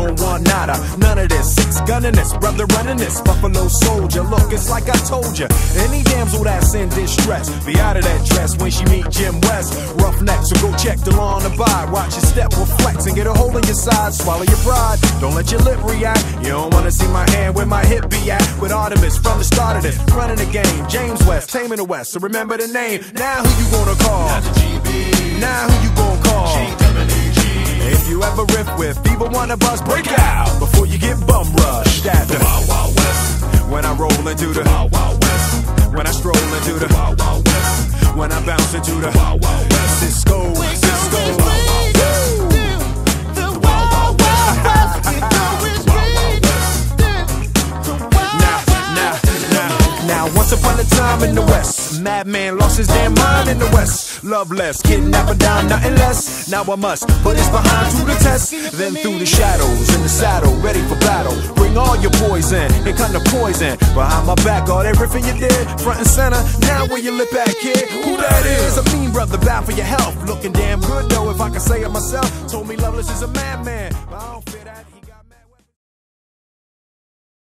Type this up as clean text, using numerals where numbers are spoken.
don't want nada, none of this. Six gunning this, brother running this. Buffalo soldier, look, it's like I told ya. Any damsel that's in distress, be out of that dress when she meet Jim West. Roughneck, so go check the law and abide. Watch your step, reflex, and get a hole in your side. Swallow your pride, don't let your lip react. You don't wanna see my hand where my hip be at. With Artemis from the start of this, running the game. James West, taming the West, so remember the name. Now who you gonna call? Not the GB. Now who you gonna call? G-double-E-G. If you ever riff with either one of us, break out before you get bum rushed at The Wild Wild West. when I roll into the Wild Wild West. when I stroll into the Wild Wild West. when I bounce into the Wild Wild West. Cisco, Cisco. Now, once upon a time in the West, madman lost his damn mind in the West. Love less, kidnapper down, nothing less. Now I must put his behind to the test. Then through the shadows, in the saddle, ready for battle. Bring all your poison, here come the poison. Behind my back, all everything you did, front and center. Now where your lip at, kid? Who that is? A mean brother, bound for your health. Looking damn good though, if I can say it myself. Told me Loveless is a madman, but I don't fit out.